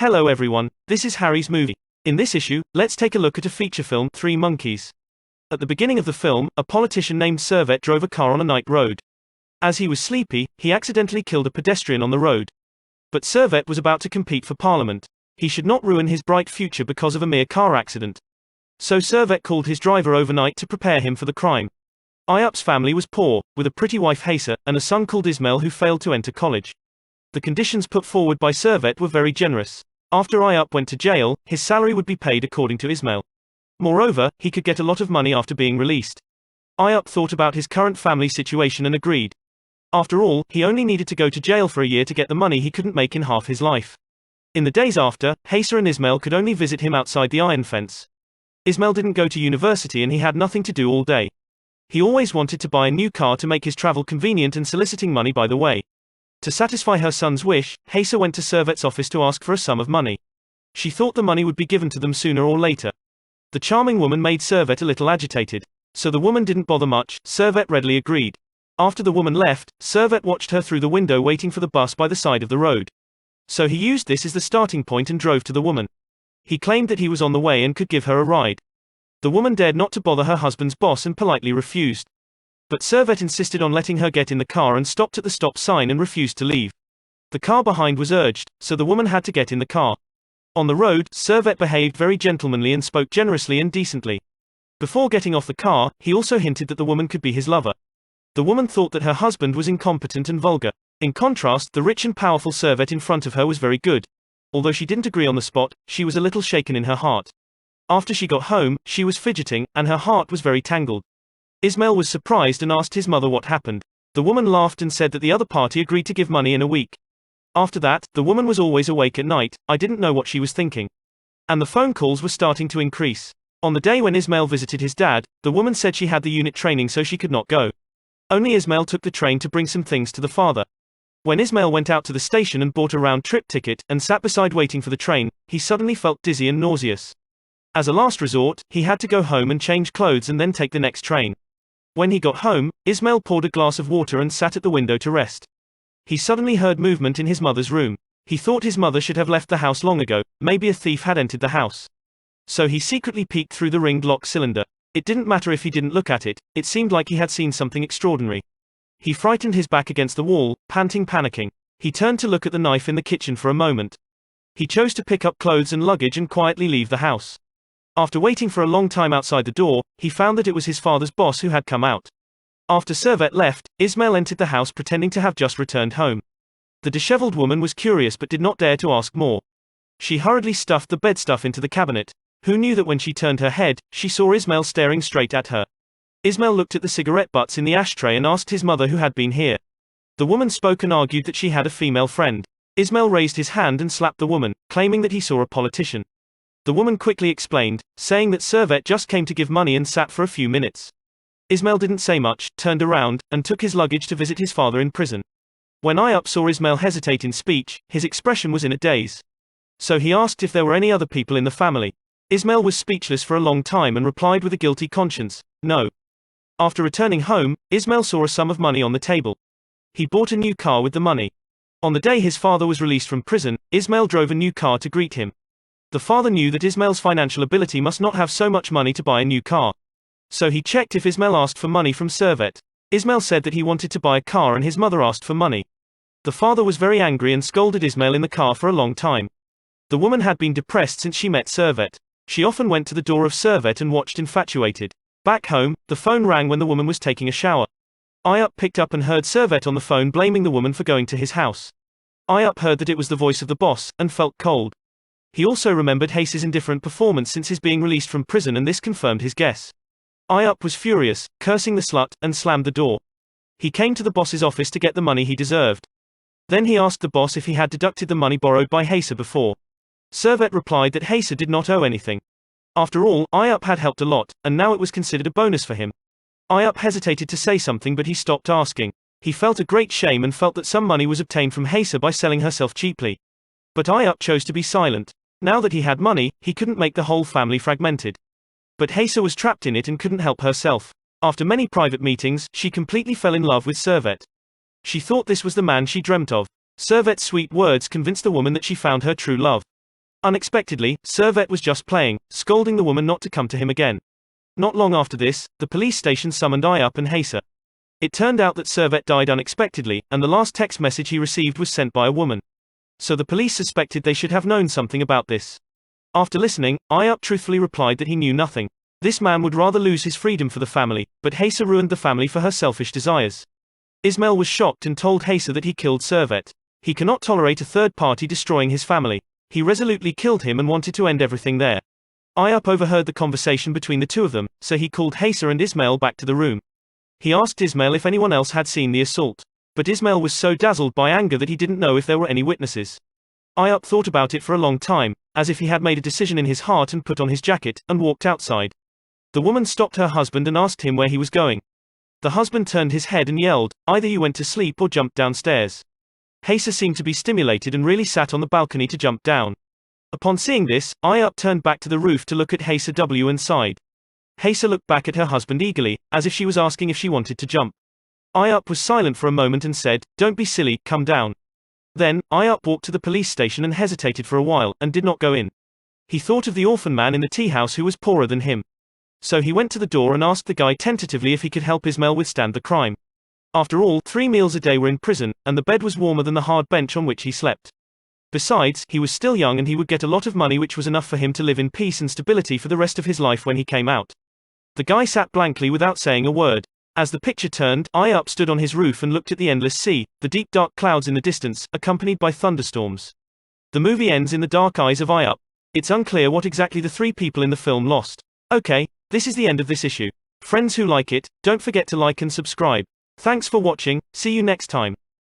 Hello everyone, this is Harry's movie. In this issue, let's take a look at a feature film, Three Monkeys. At the beginning of the film, a politician named Servet drove a car on a night road. As he was sleepy, he accidentally killed a pedestrian on the road. But Servet was about to compete for parliament. He should not ruin his bright future because of a mere car accident. So Servet called his driver overnight to prepare him for the crime. Eyup's family was poor, with a pretty wife Haysa, and a son called Ismail who failed to enter college. The conditions put forward by Servet were very generous. After Eyup went to jail, his salary would be paid according to Ismail. Moreover, he could get a lot of money after being released. Eyup thought about his current family situation and agreed. After all, he only needed to go to jail for a year to get the money he couldn't make in half his life. In the days after, Haysa and Ismail could only visit him outside the iron fence. Ismail didn't go to university and he had nothing to do all day. He always wanted to buy a new car to make his travel convenient and soliciting money by the way. To satisfy her son's wish, Haysa went to Servet's office to ask for a sum of money. She thought the money would be given to them sooner or later. The charming woman made Servet a little agitated. So the woman didn't bother much. Servet readily agreed. After the woman left, Servet watched her through the window waiting for the bus by the side of the road. So he used this as the starting point and drove to the woman. He claimed that he was on the way and could give her a ride. The woman dared not to bother her husband's boss and politely refused. But Servet insisted on letting her get in the car and stopped at the stop sign and refused to leave. The car behind was urged, so the woman had to get in the car. On the road, Servet behaved very gentlemanly and spoke generously and decently. Before getting off the car, he also hinted that the woman could be his lover. The woman thought that her husband was incompetent and vulgar. In contrast, the rich and powerful Servet in front of her was very good. Although she didn't agree on the spot, she was a little shaken in her heart. After she got home, she was fidgeting, and her heart was very tangled. Ismail was surprised and asked his mother what happened. The woman laughed and said that the other party agreed to give money in a week. After that, the woman was always awake at night. I didn't know what she was thinking. And the phone calls were starting to increase. On the day when Ismail visited his dad, the woman said she had the unit training so she could not go. Only Ismail took the train to bring some things to the father. When Ismail went out to the station and bought a round-trip ticket, and sat beside waiting for the train, he suddenly felt dizzy and nauseous. As a last resort, he had to go home and change clothes and then take the next train. When he got home, Ismail poured a glass of water and sat at the window to rest. He suddenly heard movement in his mother's room. He thought his mother should have left the house long ago, maybe a thief had entered the house. So he secretly peeked through the ringed lock cylinder. It didn't matter if he didn't look at it, it seemed like he had seen something extraordinary. He frightened his back against the wall, panicking. He turned to look at the knife in the kitchen for a moment. He chose to pick up clothes and luggage and quietly leave the house. After waiting for a long time outside the door, he found that it was his father's boss who had come out. After Servet left, Ismail entered the house pretending to have just returned home. The disheveled woman was curious but did not dare to ask more. She hurriedly stuffed the bedstuff into the cabinet. Who knew that when she turned her head, she saw Ismail staring straight at her. Ismail looked at the cigarette butts in the ashtray and asked his mother who had been here. The woman spoke and argued that she had a female friend. Ismail raised his hand and slapped the woman, claiming that he saw a politician. The woman quickly explained, saying that Servet just came to give money and sat for a few minutes. Ismail didn't say much, turned around, and took his luggage to visit his father in prison. When Eyup saw Ismail hesitate in speech, his expression was in a daze. So he asked if there were any other people in the family. Ismail was speechless for a long time and replied with a guilty conscience, no. After returning home, Ismail saw a sum of money on the table. He bought a new car with the money. On the day his father was released from prison, Ismail drove a new car to greet him. The father knew that Ismail's financial ability must not have so much money to buy a new car. So he checked if Ismail asked for money from Servet. Ismail said that he wanted to buy a car and his mother asked for money. The father was very angry and scolded Ismail in the car for a long time. The woman had been depressed since she met Servet. She often went to the door of Servet and watched infatuated. Back home, the phone rang when the woman was taking a shower. Eyup picked up and heard Servet on the phone blaming the woman for going to his house. Eyup heard that it was the voice of the boss, and felt cold. He also remembered Haysa's indifferent performance since his being released from prison and this confirmed his guess. Eyup was furious, cursing the slut, and slammed the door. He came to the boss's office to get the money he deserved. Then he asked the boss if he had deducted the money borrowed by Haysa before. Servet replied that Haysa did not owe anything. After all, Eyup had helped a lot, and now it was considered a bonus for him. Eyup hesitated to say something but he stopped asking. He felt a great shame and felt that some money was obtained from Haysa by selling herself cheaply. But Eyup chose to be silent. Now that he had money, he couldn't make the whole family fragmented. But Haysa was trapped in it and couldn't help herself. After many private meetings, she completely fell in love with Servet. She thought this was the man she dreamt of. Servet's sweet words convinced the woman that she found her true love. Unexpectedly, Servet was just playing, scolding the woman not to come to him again. Not long after this, the police station summoned Eyup and Haysa. It turned out that Servet died unexpectedly, and the last text message he received was sent by a woman. So the police suspected they should have known something about this. After listening, Eyup truthfully replied that he knew nothing. This man would rather lose his freedom for the family, but Haysa ruined the family for her selfish desires. Ismail was shocked and told Haysa that he killed Servet. He cannot tolerate a third party destroying his family. He resolutely killed him and wanted to end everything there. Eyup overheard the conversation between the two of them, so he called Haysa and Ismail back to the room. He asked Ismail if anyone else had seen the assault. But Ismail was so dazzled by anger that he didn't know if there were any witnesses. Eyup thought about it for a long time, as if he had made a decision in his heart, and put on his jacket, and walked outside. The woman stopped her husband and asked him where he was going. The husband turned his head and yelled, "Either you went to sleep or jumped downstairs." Haysa seemed to be stimulated and really sat on the balcony to jump down. Upon seeing this, Eyup turned back to the roof to look at Haysa W and sighed. Haysa looked back at her husband eagerly, as if she was asking if she wanted to jump. Eyup was silent for a moment and said, "Don't be silly, come down." Then, Eyup walked to the police station and hesitated for a while, and did not go in. He thought of the orphan man in the tea house who was poorer than him. So he went to the door and asked the guy tentatively if he could help Ismail withstand the crime. After all, 3 meals a day were in prison, and the bed was warmer than the hard bench on which he slept. Besides, he was still young and he would get a lot of money, which was enough for him to live in peace and stability for the rest of his life when he came out. The guy sat blankly without saying a word. As the picture turned, Eyup stood on his roof and looked at the endless sea, the deep dark clouds in the distance, accompanied by thunderstorms. The movie ends in the dark eyes of Eyup. It's unclear what exactly the 3 people in the film lost. Okay, this is the end of this issue. Friends who like it, don't forget to like and subscribe. Thanks for watching, see you next time.